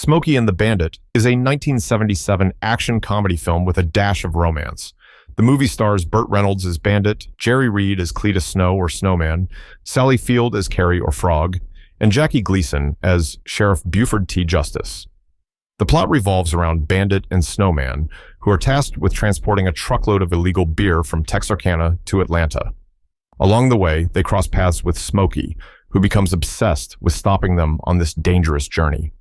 Smokey and the Bandit is a 1977 action comedy film with a dash of romance. The movie stars Burt Reynolds as Bandit, Jerry Reed as Cletus Snow or Snowman, Sally Field as Carrie or Frog, and Jackie Gleason as Sheriff Buford T. Justice. The plot revolves around Bandit and Snowman, who are tasked with transporting a truckload of illegal beer from Texarkana to Atlanta. Along the way, they cross paths with Smokey, who becomes obsessed with stopping them on this dangerous journey.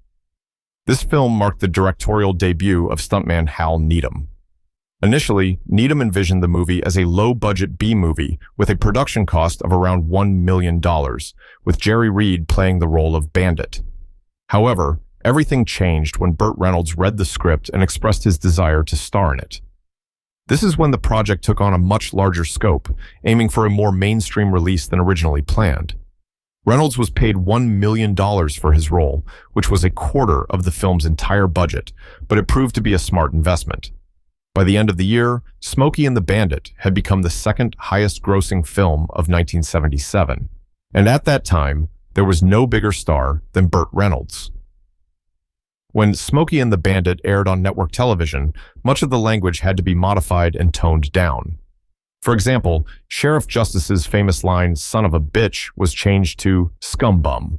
This film marked the directorial debut of stuntman Hal Needham. Initially, Needham envisioned the movie as a low-budget B-movie with a production cost of around $1 million, with Jerry Reed playing the role of Bandit. However, everything changed when Burt Reynolds read the script and expressed his desire to star in it. This is when the project took on a much larger scope, aiming for a more mainstream release than originally planned. Reynolds was paid $1 million for his role, which was a quarter of the film's entire budget, but it proved to be a smart investment. By the end of the year, Smokey and the Bandit had become the second highest-grossing film of 1977, and at that time, there was no bigger star than Burt Reynolds. When Smokey and the Bandit aired on network television, much of the language had to be modified and toned down. For example, Sheriff Justice's famous line, "son of a bitch," was changed to "scumbum."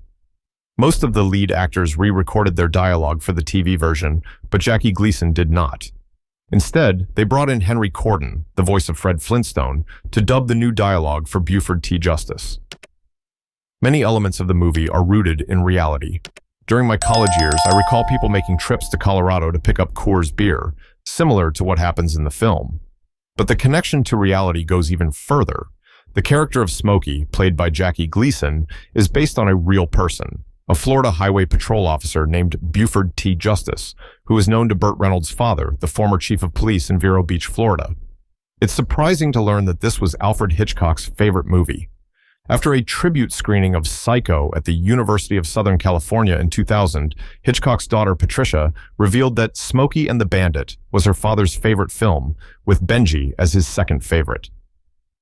Most of the lead actors re-recorded their dialogue for the TV version, but Jackie Gleason did not. Instead, they brought in Henry Corden, the voice of Fred Flintstone, to dub the new dialogue for Buford T. Justice. Many elements of the movie are rooted in reality. During my college years, I recall people making trips to Colorado to pick up Coors beer, similar to what happens in the film. But the connection to reality goes even further. The character of Smokey, played by Jackie Gleason, is based on a real person, a Florida Highway Patrol officer named Buford T. Justice, who is known to Burt Reynolds' father, the former chief of police in Vero Beach, Florida. It's surprising to learn that this was Alfred Hitchcock's favorite movie. After a tribute screening of Psycho at the University of Southern California in 2000, Hitchcock's daughter Patricia revealed that Smokey and the Bandit was her father's favorite film, with Benji as his second favorite.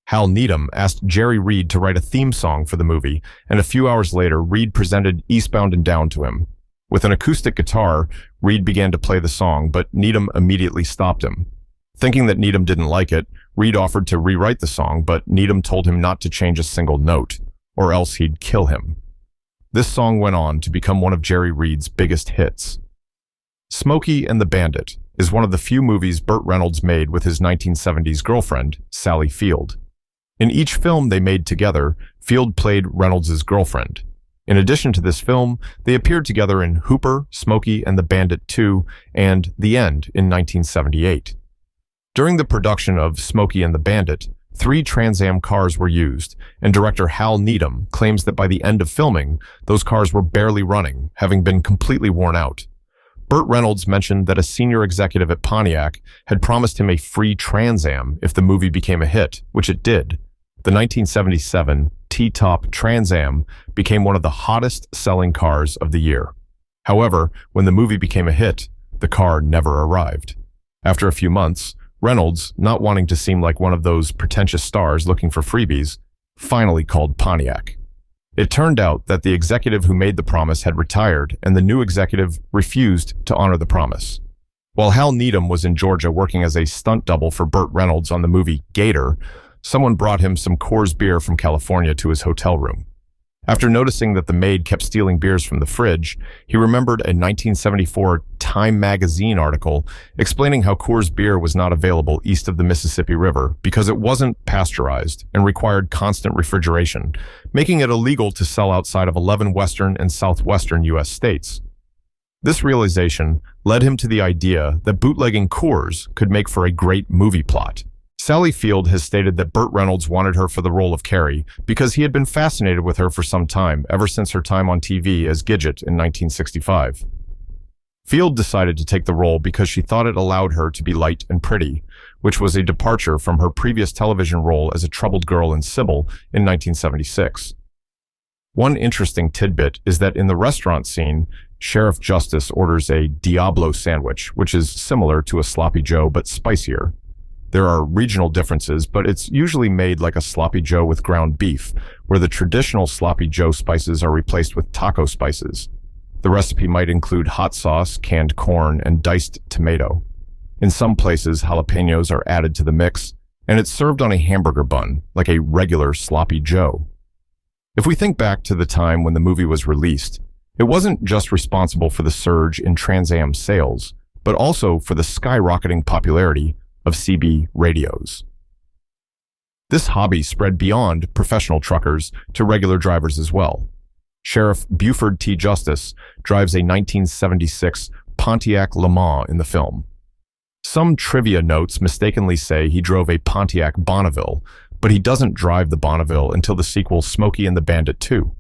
Hal Needham asked Jerry Reed to write a theme song for the movie, and a few hours later, Reed presented Eastbound and Down to him. With an acoustic guitar, Reed began to play the song, but Needham immediately stopped him. Thinking that Needham didn't like it, Reed offered to rewrite the song, but Needham told him not to change a single note, or else he'd kill him. This song went on to become one of Jerry Reed's biggest hits. Smokey and the Bandit is one of the few movies Burt Reynolds made with his 1970s girlfriend, Sally Field. In each film they made together, Field played Reynolds' girlfriend. In addition to this film, they appeared together in Hooper, Smokey and the Bandit 2, and The End in 1978. During the production of Smokey and the Bandit, 3 Trans Am cars were used, and director Hal Needham claims that by the end of filming, those cars were barely running, having been completely worn out. Burt Reynolds mentioned that a senior executive at Pontiac had promised him a free Trans Am if the movie became a hit, which it did. The 1977 T-Top Trans Am became one of the hottest-selling cars of the year. However, when the movie became a hit, the car never arrived. After a few months, Reynolds, not wanting to seem like one of those pretentious stars looking for freebies, finally called Pontiac. It turned out that the executive who made the promise had retired, and the new executive refused to honor the promise. While Hal Needham was in Georgia working as a stunt double for Burt Reynolds on the movie Gator, someone brought him some Coors beer from California to his hotel room. After noticing that the maid kept stealing beers from the fridge, he remembered a 1974 Time magazine article explaining how Coors beer was not available east of the Mississippi River because it wasn't pasteurized and required constant refrigeration, making it illegal to sell outside of 11 western and southwestern U.S. states. This realization led him to the idea that bootlegging Coors could make for a great movie plot. Sally Field has stated that Burt Reynolds wanted her for the role of Carrie because he had been fascinated with her for some time, ever since her time on TV as Gidget in 1965. Field decided to take the role because she thought it allowed her to be light and pretty, which was a departure from her previous television role as a troubled girl in Sybil in 1976. One interesting tidbit is that in the restaurant scene, Sheriff Justice orders a Diablo sandwich, which is similar to a Sloppy Joe but spicier. There are regional differences, but it's usually made like a Sloppy Joe with ground beef, where the traditional Sloppy Joe spices are replaced with taco spices. The recipe might include hot sauce, canned corn, and diced tomato. In some places, jalapenos are added to the mix, and it's served on a hamburger bun, like a regular sloppy Joe. If we think back to the time when the movie was released, it wasn't just responsible for the surge in Trans Am sales, but also for the skyrocketing popularity of CB radios. This hobby spread beyond professional truckers to regular drivers as well. Sheriff Buford T. Justice drives a 1976 Pontiac Le Mans in the film. Some trivia notes mistakenly say he drove a Pontiac Bonneville, but he doesn't drive the Bonneville until the sequel Smokey&the Bandit 2.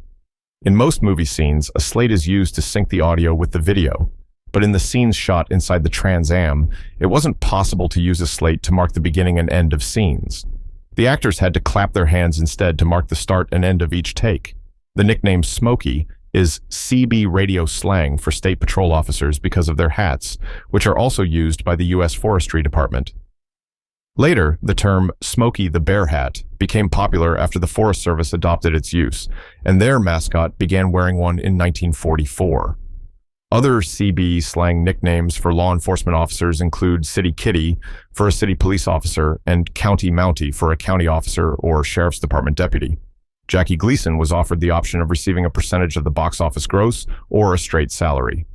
In most movie scenes, a slate is used to sync the audio with the video, but in the scenes shot inside the Trans Am, it wasn't possible to use a slate to mark the beginning and end of scenes. The actors had to clap their hands instead to mark the start and end of each take. The nickname Smokey is CB radio slang for state patrol officers because of their hats, which are also used by the U.S. Forestry Department. Later, the term Smokey the Bear Hat became popular after the Forest Service adopted its use, and their mascot began wearing one in 1944. Other CB slang nicknames for law enforcement officers include City Kitty for a city police officer and County Mountie for a county officer or sheriff's department deputy. Jackie Gleason was offered the option of receiving a percentage of the box office gross or a straight salary.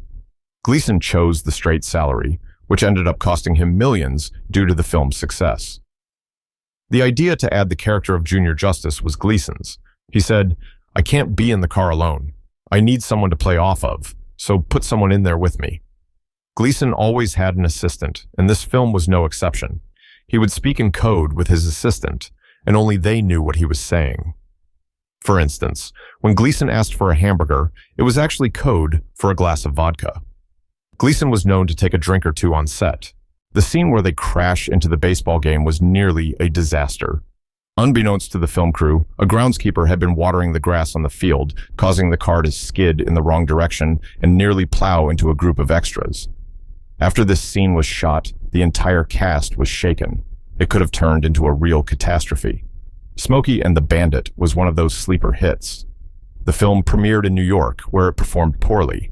Gleason chose the straight salary, which ended up costing him millions due to the film's success. The idea to add the character of Junior Justice was Gleason's. He said, "I can't be in the car alone. I need someone to play off of, so put someone in there with me." Gleason always had an assistant, and this film was no exception. He would speak in code with his assistant, and only they knew what he was saying. For instance, when Gleason asked for a hamburger, it was actually code for a glass of vodka. Gleason was known to take a drink or two on set. The scene where they crash into the baseball game was nearly a disaster. Unbeknownst to the film crew, a groundskeeper had been watering the grass on the field, causing the car to skid in the wrong direction and nearly plow into a group of extras. After this scene was shot, the entire cast was shaken. It could have turned into a real catastrophe. Smokey&the Bandit was one of those sleeper hits. The film premiered in New York, where it performed poorly.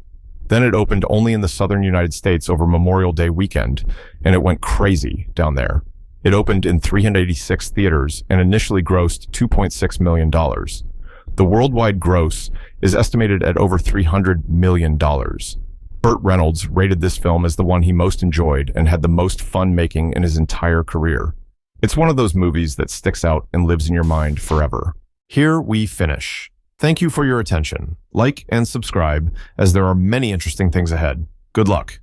Then it opened only in the southern United States over Memorial Day weekend, and it went crazy down there. It opened in 386 theaters and initially grossed $2.6 million. The worldwide gross is estimated at over $300 million. Burt Reynolds rated this film as the one he most enjoyed and had the most fun making in his entire career. It's one of those movies that sticks out and lives in your mind forever. Here we finish. Thank you for your attention. Like and subscribe, as there are many interesting things ahead. Good luck.